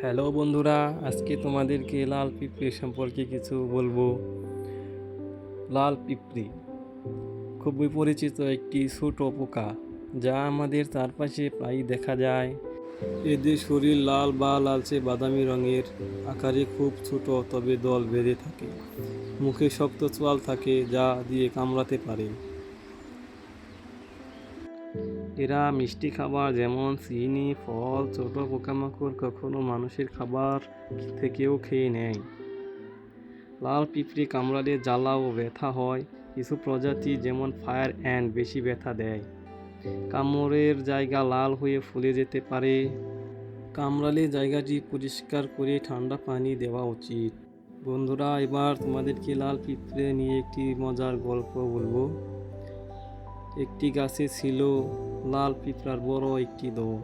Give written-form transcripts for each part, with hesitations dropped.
Hello বন্ধুরা, আজকে তোমাদেরকে লাল পিঁপড়ে সম্পর্কে কিছু বলবো। লাল পিঁপড়ে খুবই পরিচিত একটি ছোট পোকা, যা আমাদের চারপাশে প্রায়ই দেখা যায়। এদের শরীর লাল বা লালচে বাদামি রঙের, আকারে খুব ছোট তবে দল বেঁধে থাকে। মুখে শক্ত চোয়াল থাকে যা দিয়ে কামড়াতে পারে। এরা মিষ্টি খাবার যেমন চিনি, ফল, ছোট পোকামাকড় কখনো মানুষের খাবার থেকেও খেয়ে নেয়। লাল পিঁপড়ে কামড়ালে জ্বালা ও ব্যথা হয়। কিছু প্রজাতি যেমন ফায়ার অ্যান্ট বেশি ব্যথা দেয়। কামড়ের জায়গা লাল হয়ে ফুলে যেতে পারে। কামড়ালে জায়গাটি পরিষ্কার করে ঠান্ডা পানি দেওয়া উচিত। বন্ধুরা, এবার তোমাদেরকে লাল পিঁপড়ে নিয়ে একটি মজার গল্প বলবো। একটি গাছে ছিল লাল পিঁপড়ার বড় একটি দল।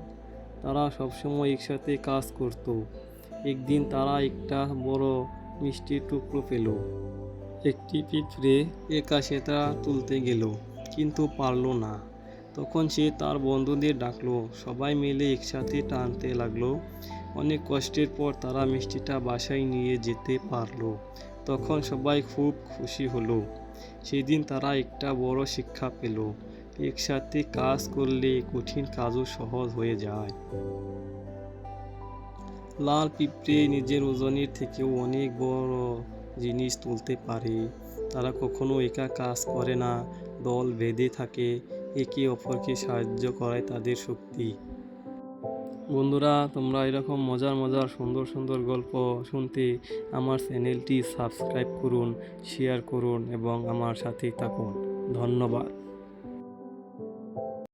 তারা সবসময় একসাথে কাজ করত। একদিন তারা একটা বড় মিষ্টির টুকরো পেল। একটি পিঁপড়ে একা সেটা তুলতে গেল, কিন্তু পারল না। তখন সে তার বন্ধুদের ডাকলো। সবাই মিলে একসাথে টানতে লাগলো। অনেক কষ্টের পর তারা মিষ্টিটা বাসায় নিয়ে যেতে পারলো। তখন সবাই খুব খুশি হলো। সেদিন তারা একটা বড় শিক্ষা পেল। একসাথে কাজ করলে কঠিন কাজও সহজ হয়ে যায়। লাল পিঁপড়ে নিজের ওজনের থেকেও অনেক বড় জিনিস তুলতে পারে। তারা কখনো একা কাজ করে না, দল বেঁধে থাকে। একে অপরকে সাহায্য করায় তাদের শক্তি। বন্ধুরা, তোমরা এরকম মজার মজার সুন্দর সুন্দর গল্প শুনতে আমার চ্যানেলটি সাবস্ক্রাইব করুন, শেয়ার করুন এবং আমার সাথেই থাকুন। ধন্যবাদ।